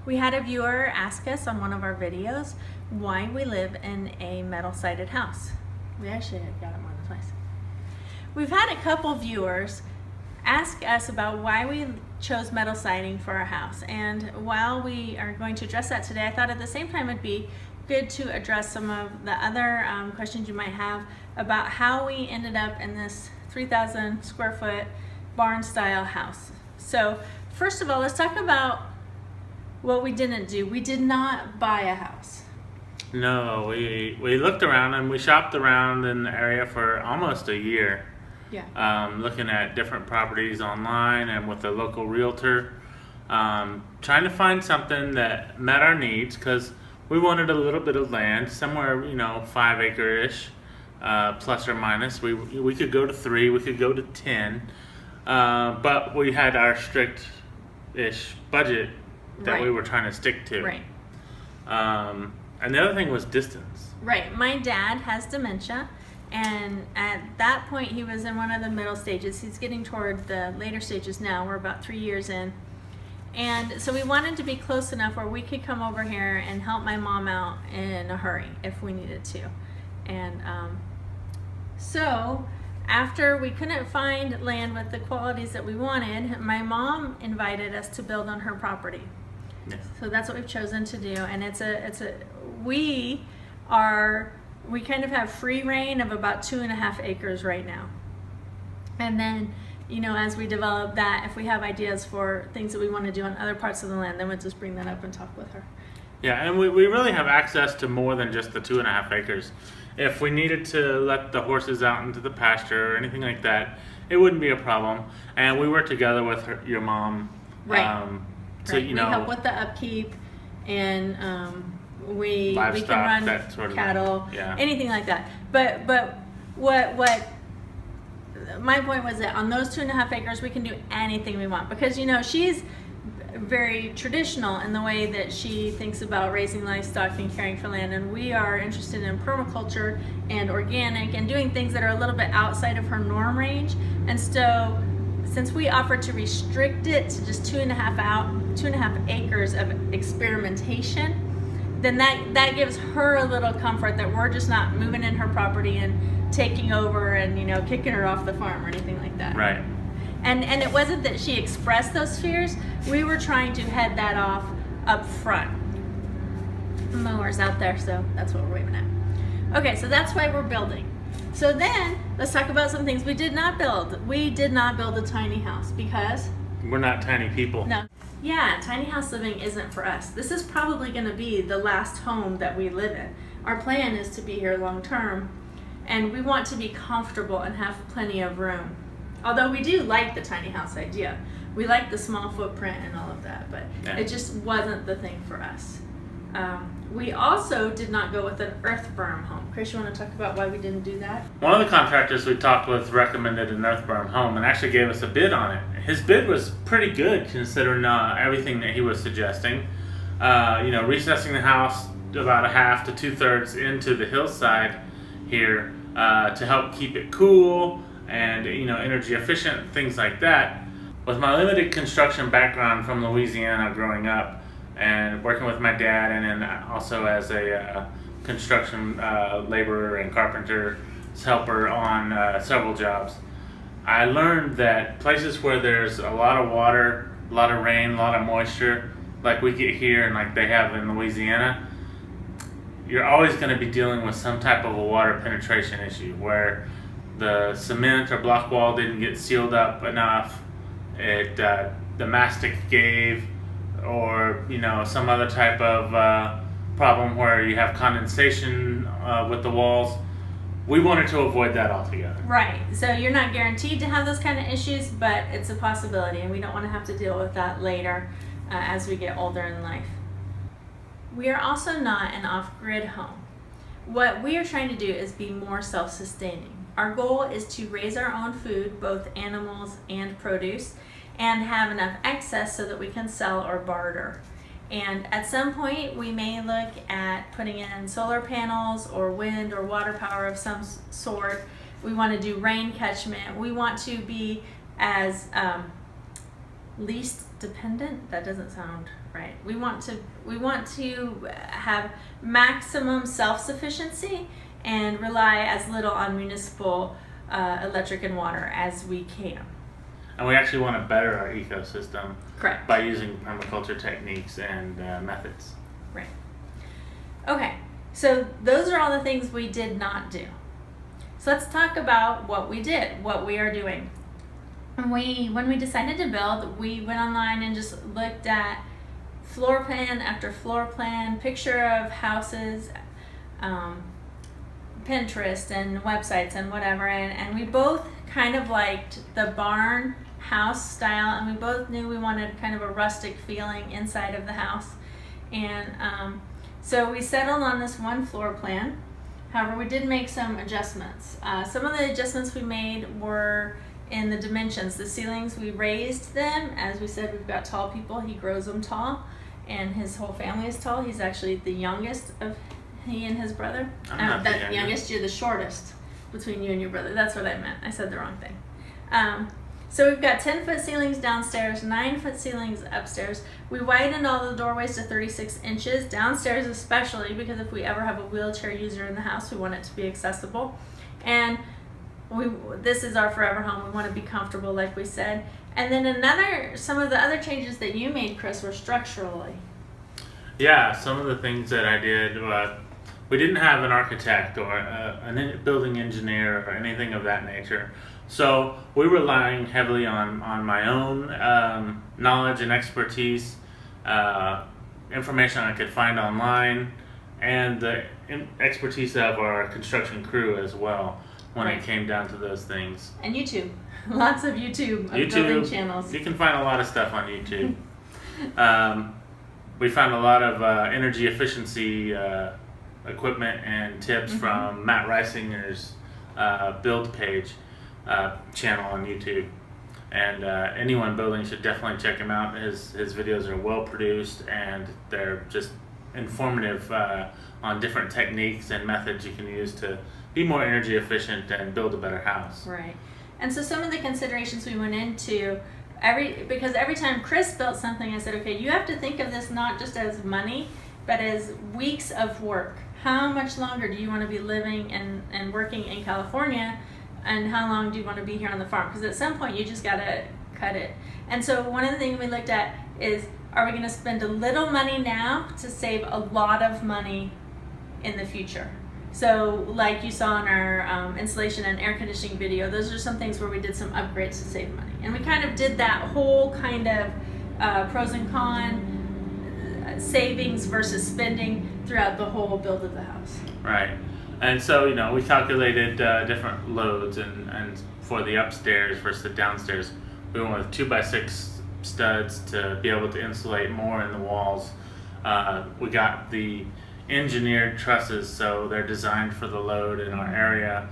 We had a viewer ask us on one of our videos why we live in a metal sided house. We actually have got it more than twice. We've had a couple viewers ask us about why we chose metal siding for our house, and while we are going to address that today, I thought at the same time it'd be good to address some of the other questions you might have about how we ended up in this 3,000 square foot barn style house. So first of all, let's talk about what we didn't do. We did not buy a house. No, we looked around and we shopped around in the area for almost a year. Yeah. Looking at different properties online and with a local realtor, trying to find something that met our needs, because we wanted a little bit of land, somewhere 5 acre-ish, plus or minus. We could go to 3, we could go to 10, but we had our strict-ish budget that Right. we were trying to stick to. Right. And the other thing was distance. Right. My dad has dementia, and at that point he was in one of the middle stages. He's getting toward the later stages now. We're about 3 years in. And so we wanted to be close enough where we could come over here and help my mom out in a hurry if we needed to. And so after we couldn't find land with the qualities that we wanted, my mom invited us to build on her property. Yes. So that's what we've chosen to do, and we kind of have free reign of about 2.5 acres right now. And then, as we develop that, if we have ideas for things that we want to do on other parts of the land, then we'll just bring that up and talk with her. Yeah, and we really have access to more than just the 2.5 acres. If we needed to let the horses out into the pasture or anything like that, it wouldn't be a problem. And we work together with your mom. Right. Right. We help with the upkeep, and we Livestock, can run that sort of cattle, thing. Yeah. anything like that. But what my point was that on those 2.5 acres we can do anything we want, because she's very traditional in the way that she thinks about raising livestock and caring for land, and we are interested in permaculture and organic and doing things that are a little bit outside of her norm range. And so since we offered to restrict it to just 2.5 acres of experimentation, then that gives her a little comfort that we're just not moving in her property and taking over and kicking her off the farm or anything like that. Right. And it wasn't that she expressed those fears. We were trying to head that off up front. The mower's out there, so that's what we're waving at. Okay, so that's why we're building. So then let's talk about some things we did not build. We did not build a tiny house because We're not tiny people. no. Yeah, tiny house living isn't for us. This is probably going to be the last home that we live in. Our plan is to be here long term, and we want to be comfortable and have plenty of room. Although we do like the tiny house idea. We like the small footprint and all of that, but Yeah. it just wasn't the thing for us. We also did not go with an earth berm home. Chris, you want to talk about why we didn't do that? One of the contractors we talked with recommended an earth berm home and actually gave us a bid on it. His bid was pretty good considering everything that he was suggesting. Recessing the house about 1/2 to 2/3 into the hillside here to help keep it cool and energy efficient, things like that. With my limited construction background from Louisiana growing up and working with my dad, and then also as a construction laborer and carpenter's helper on several jobs, I learned that places where there's a lot of water, a lot of rain, a lot of moisture, like we get here and like they have in Louisiana, you're always going to be dealing with some type of a water penetration issue where the cement or block wall didn't get sealed up enough, the mastic gave, or some other type of problem where you have condensation with the walls. We wanted to avoid that altogether. Right. So you're not guaranteed to have those kind of issues, but it's a possibility, and we don't want to have to deal with that later as we get older in life. We are also not an off-grid home. What we are trying to do is be more self-sustaining. Our goal is to raise our own food, both animals and produce, and have enough excess so that we can sell or barter. And at some point, we may look at putting in solar panels or wind or water power of some sort. We want to do rain catchment. We want to be as least dependent. That doesn't sound right. We want to have maximum self-sufficiency and rely as little on municipal electric and water as we can. And we actually want to better our ecosystem. Correct. By using permaculture techniques and methods. Right. Okay, so those are all the things we did not do. So let's talk about what we did, what we are doing. When we decided to build, we went online and just looked at floor plan after floor plan, picture of houses, Pinterest and websites and whatever, and we both kind of liked the barn house style, and we both knew we wanted kind of a rustic feeling inside of the house. And so we settled on this one floor plan. However, we did make some adjustments. Some of the adjustments we made were in the dimensions. The ceilings, we raised them. As we said, we've got tall people. He grows them tall, and his whole family is tall. He's actually the youngest of he and his brother. I'm not the youngest. You're the shortest between you and your brother. That's what I meant. I said the wrong thing. So we've got 10-foot ceilings downstairs, 9-foot ceilings upstairs. We widened all the doorways to 36 inches, downstairs especially, because if we ever have a wheelchair user in the house, we want it to be accessible. And this is our forever home. We want to be comfortable, like we said. And then some of the other changes that you made, Chris, were structurally. Yeah, some of the things that I did, we didn't have an architect or a building engineer or anything of that nature. So we're relying heavily on my own knowledge and expertise, information I could find online, and the expertise of our construction crew as well when it came down to those things. And YouTube. Lots of YouTube building channels. You can find a lot of stuff on YouTube. We found a lot of energy efficiency equipment and tips from Matt Reisinger's build page channel on YouTube, and anyone building should definitely check him out. His videos are well produced, and they're just informative on different techniques and methods you can use to be more energy efficient and build a better house. Right. And so some of the considerations we went into, because every time Chris built something, I said, okay, you have to think of this not just as money, but as weeks of work. How much longer do you want to be living and working in California, and how long do you want to be here on the farm? Because at some point you just got to cut it. And so one of the things we looked at is, are we going to spend a little money now to save a lot of money in the future? So like you saw in our insulation and air conditioning video, those are some things where we did some upgrades to save money. And we kind of did that whole kind of pros and cons, savings versus spending throughout the whole build of the house. Right. And so, we calculated different loads, and for the upstairs versus the downstairs, we went with 2x6 studs to be able to insulate more in the walls. We got the engineered trusses, so they're designed for the load in our area,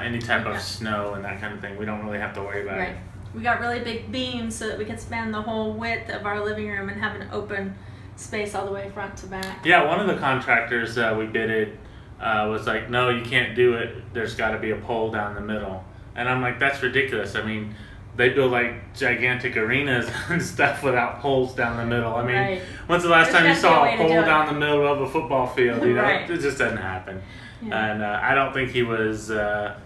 any type of snow and that kind of thing. We don't really have to worry about it. We got really big beams so that we could span the whole width of our living room and have an open space all the way front to back. Yeah, one of the contractors we bidded was like, no, you can't do it. There's got to be a pole down the middle. And I'm like, that's ridiculous. I mean, they build like gigantic arenas and stuff without poles down the middle. I mean, when's the last time you saw a pole down the middle of a football field? It just doesn't happen. Yeah. And I don't think he was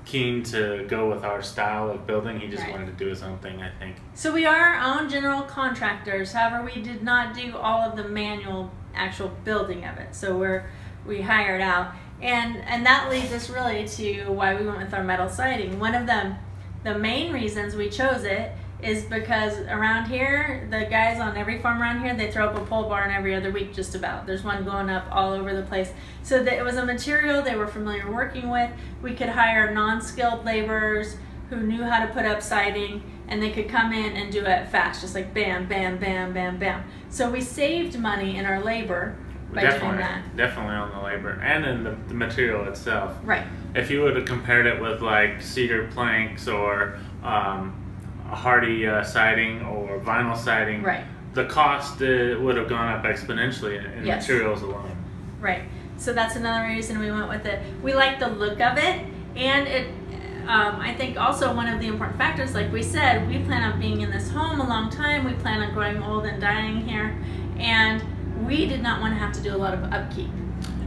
keen to go with our style of building. He just wanted to do his own thing, I think. So we are our own general contractors. However, we did not do all of the manual actual building of it. So we hired out. And that leads us really to why we went with our metal siding. One of the main reasons we chose it is because around here, the guys on every farm around here, they throw up a pole barn every other week just about. There's one going up all over the place. So that it was a material they were familiar working with. We could hire non-skilled laborers who knew how to put up siding, and they could come in and do it fast, just like bam, bam, bam, bam, bam. So we saved money in our labor by doing that. Definitely on the labor and in the material itself. Right. If you would have compared it with like cedar planks or a hardy siding or vinyl siding, the cost would have gone up exponentially in materials alone. Right. So that's another reason we went with it. We like the look of it, and I think also one of the important factors, like we said, we plan on being in this home a long time. We plan on growing old and dying here, and we did not want to have to do a lot of upkeep.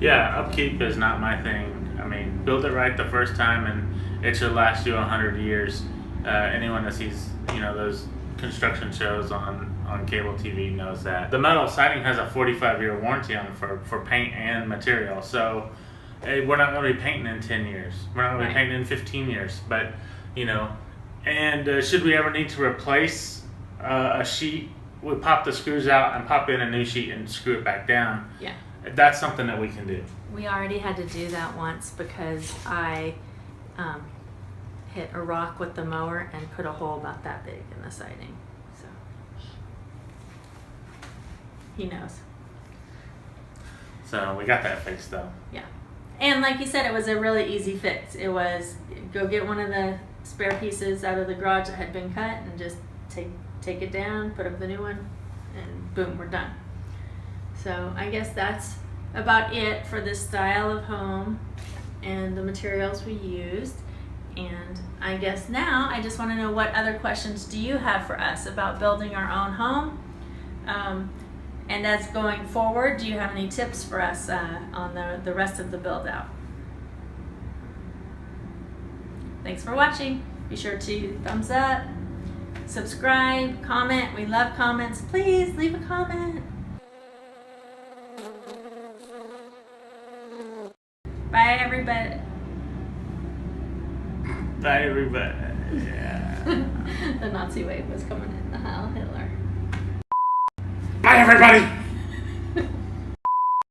Yeah, upkeep is not my thing. I mean, build it right the first time, and it should last you 100 years. Anyone that sees, those construction shows on cable TV knows that. The metal siding has a 45-year warranty on it for paint and material. So we're not going to be painting in 10 years. We're not going to be painting in 15 years. But, and should we ever need to replace a sheet, we pop the screws out and pop in a new sheet and screw it back down. Yeah. That's something that we can do. We already had to do that once because I hit a rock with the mower and put a hole about that big in the siding. So he knows. So we got that fixed though. Yeah. And like you said, it was a really easy fix. It was go get one of the spare pieces out of the garage that had been cut and just take it down, put up the new one, and boom, we're done. So I guess that's about it for this style of home and the materials we used. And I guess now I just want to know, what other questions do you have for us about building our own home? And as going forward, do you have any tips for us on the rest of the build out? Thanks for watching. Be sure to thumbs up, subscribe, comment. We love comments. Please leave a comment. Bye, everybody. Bye, everybody. Yeah. The Nazi wave was coming in. The Heil Hitler. Bye, everybody.